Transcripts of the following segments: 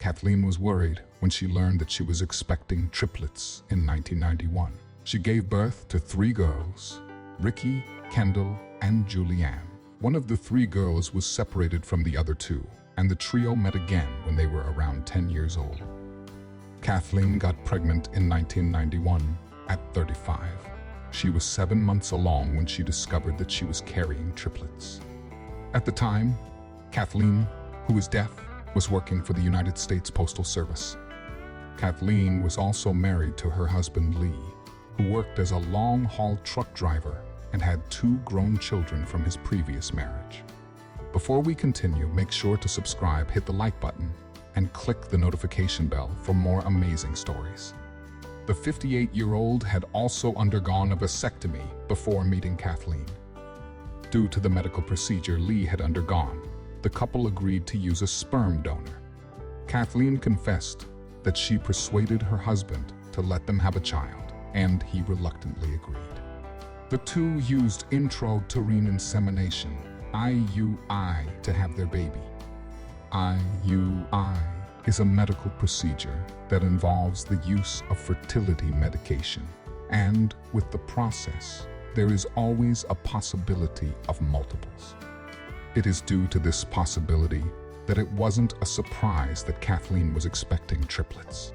Kathleen was worried when she learned that she was expecting triplets in 1991. She gave birth to 3 girls, Ricky, Kendall, and Julianne. One of the 3 girls was separated from the other 2, and the trio met again when they were around 10 years old. Kathleen got pregnant in 1991 at 35. She was 7 months along when she discovered that she was carrying triplets. At the time, Kathleen, who is deaf, was working for the United States Postal Service. Kathleen was also married to her husband Lee, who worked as a long-haul truck driver and had 2 grown children from his previous marriage. Before we continue, make sure to subscribe, hit the like button, and click the notification bell for more amazing stories. The 58-year-old had also undergone a vasectomy before meeting Kathleen. Due to the medical procedure Lee had undergone, the couple agreed to use a sperm donor. Kathleen confessed that she persuaded her husband to let them have a child, and he reluctantly agreed. The 2 used intrauterine insemination, IUI, to have their baby. IUI is a medical procedure that involves the use of fertility medication, and with the process, there is always a possibility of multiples. It is due to this possibility that it wasn't a surprise that Kathleen was expecting triplets.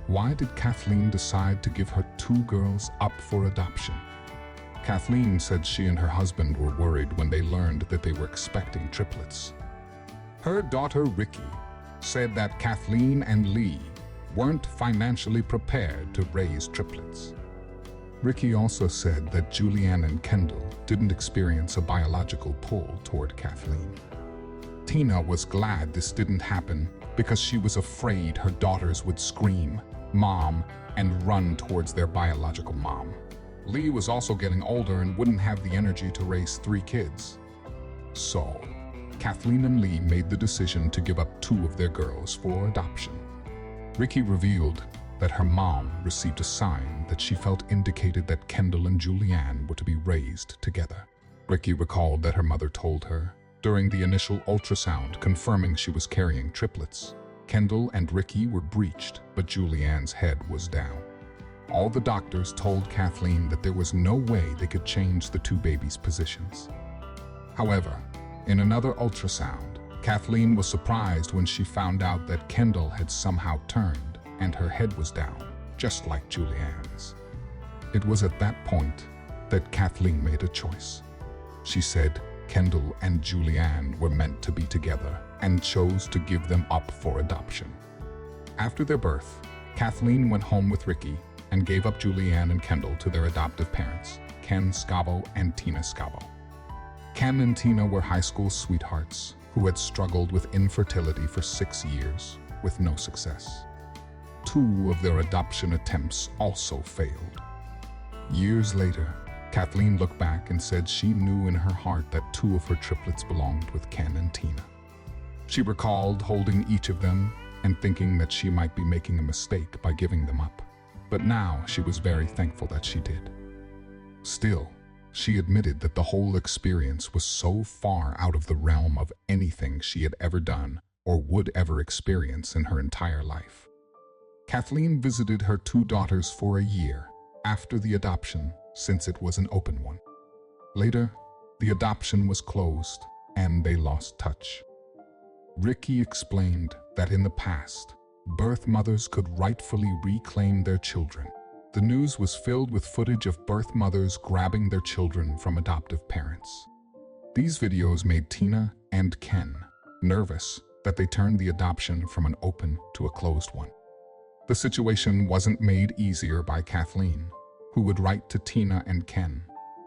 Why did Kathleen decide to give her 2 girls up for adoption? Kathleen said she and her husband were worried when they learned that they were expecting triplets. Her daughter Ricky said that Kathleen and Lee weren't financially prepared to raise triplets. Ricky also said that Julianne and Kendall didn't experience a biological pull toward Kathleen. Tina was glad this didn't happen because she was afraid her daughters would scream, "Mom," and run towards their biological mom. Lee was also getting older and wouldn't have the energy to raise 3 kids. So, Kathleen and Lee made the decision to give up 2 of their girls for adoption. Ricky revealed that her mom received a sign that she felt indicated that Kendall and Julianne were to be raised together. Ricky recalled that her mother told her, during the initial ultrasound confirming she was carrying triplets, Kendall and Ricky were breached, but Julianne's head was down. All the doctors told Kathleen that there was no way they could change the 2 babies' positions. However, in another ultrasound, Kathleen was surprised when she found out that Kendall had somehow turned and her head was down, just like Julianne's. It was at that point that Kathleen made a choice. She said Kendall and Julianne were meant to be together and chose to give them up for adoption. After their birth, Kathleen went home with Ricky and gave up Julianne and Kendall to their adoptive parents, Ken Scavo and Tina Scavo. Ken and Tina were high school sweethearts who had struggled with infertility for 6 years with no success. 2 of their adoption attempts also failed. Years later, Kathleen looked back and said she knew in her heart that 2 of her triplets belonged with Ken and Tina. She recalled holding each of them and thinking that she might be making a mistake by giving them up. But now she was very thankful that she did. Still, she admitted that the whole experience was so far out of the realm of anything she had ever done or would ever experience in her entire life. Kathleen visited her 2 daughters for a year after the adoption, since it was an open one. Later, the adoption was closed and they lost touch. Ricky explained that in the past, birth mothers could rightfully reclaim their children. The news was filled with footage of birth mothers grabbing their children from adoptive parents. These videos made Tina and Ken nervous that they turned the adoption from an open to a closed one. The situation wasn't made easier by Kathleen, who would write to Tina and Ken,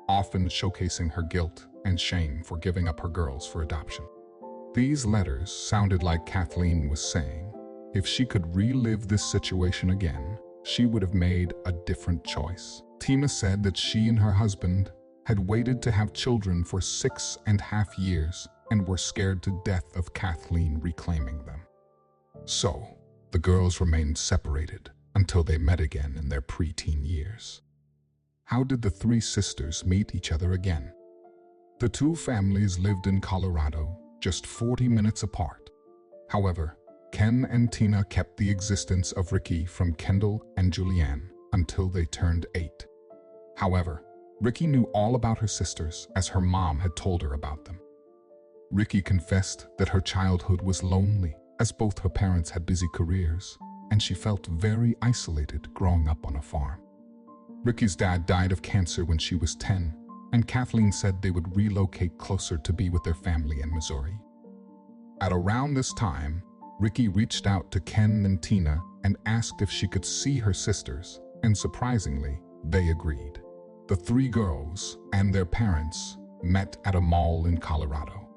often showcasing her guilt and shame for giving up her girls for adoption. These letters sounded like Kathleen was saying, if she could relive this situation again, she would have made a different choice. Tina said that she and her husband had waited to have children for 6.5 years and were scared to death of Kathleen reclaiming them. So, the girls remained separated until they met again in their preteen years. How did the 3 sisters meet each other again? The 2 families lived in Colorado, just 40 minutes apart. However, Ken and Tina kept the existence of Ricky from Kendall and Julianne until they turned 8. However, Ricky knew all about her sisters as her mom had told her about them. Ricky confessed that her childhood was lonely as both her parents had busy careers, and she felt very isolated growing up on a farm. Ricky's dad died of cancer when she was 10, and Kathleen said they would relocate closer to be with their family in Missouri. At around this time, Ricky reached out to Ken and Tina and asked if she could see her sisters, and surprisingly, they agreed. The 3 girls and their parents met at a mall in Colorado.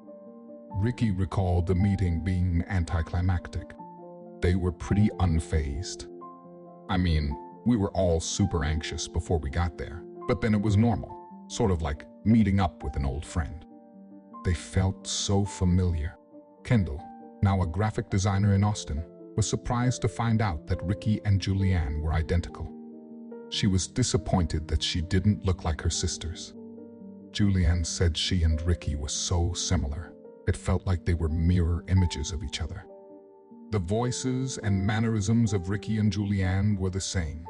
Ricky recalled the meeting being anticlimactic. They were pretty unfazed. I mean, we were all super anxious before we got there, but then it was normal, sort of like meeting up with an old friend. They felt so familiar. Kendall, now a graphic designer in Austin, was surprised to find out that Ricky and Julianne were identical. She was disappointed that she didn't look like her sisters. Julianne said she and Ricky were so similar. It felt like they were mirror images of each other. The voices and mannerisms of Ricky and Julianne were the same.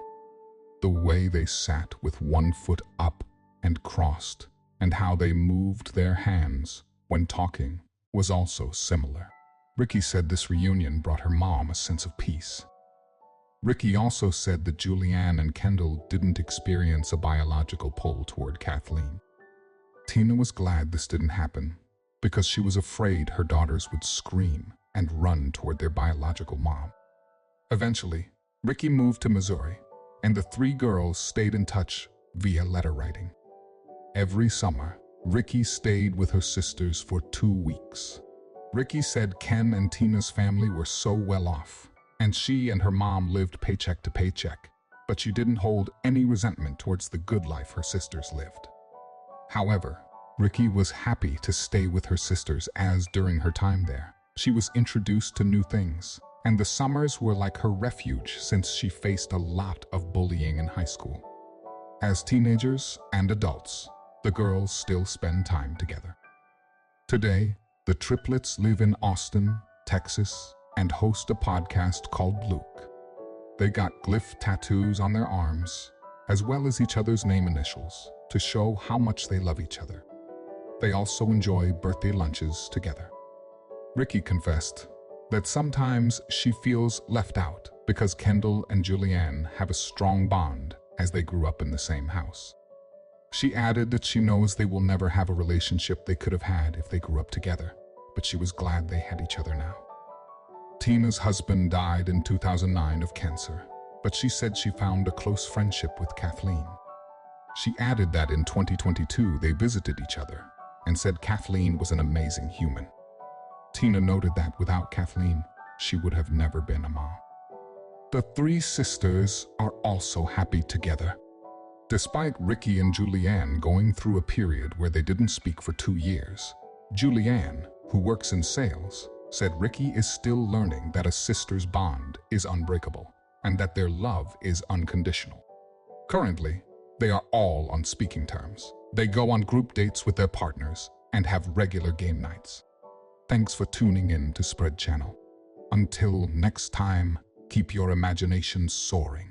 The way they sat with one foot up and crossed, and how they moved their hands when talking, was also similar. Ricky said this reunion brought her mom a sense of peace. Ricky also said that Julianne and Kendall didn't experience a biological pull toward Kathleen. Tina was glad this didn't happen because she was afraid her daughters would scream and run toward their biological mom. Eventually, Ricky moved to Missouri, and the 3 girls stayed in touch via letter writing. Every summer, Ricky stayed with her sisters for 2 weeks. Ricky said Ken and Tina's family were so well off, and she and her mom lived paycheck to paycheck, but she didn't hold any resentment towards the good life her sisters lived. However, Ricky was happy to stay with her sisters as during her time there, she was introduced to new things, and the summers were like her refuge since she faced a lot of bullying in high school. As teenagers and adults, the girls still spend time together. Today, the triplets live in Austin, Texas, and host a podcast called Luke. They got glyph tattoos on their arms, as well as each other's name initials, to show how much they love each other. They also enjoy birthday lunches together. Ricky confessed that sometimes she feels left out because Kendall and Julianne have a strong bond as they grew up in the same house. She added that she knows they will never have a relationship they could have had if they grew up together, but she was glad they had each other now. Tina's husband died in 2009 of cancer, but she said she found a close friendship with Kathleen. She added that in 2022 they visited each other and said Kathleen was an amazing human. Tina noted that without Kathleen, she would have never been a mom. The 3 sisters are also happy together. Despite Ricky and Julianne going through a period where they didn't speak for 2 years, Julianne, who works in sales, said Ricky is still learning that a sister's bond is unbreakable and that their love is unconditional. Currently, they are all on speaking terms. They go on group dates with their partners and have regular game nights. Thanks for tuning in to Spread Channel. Until next time, keep your imagination soaring.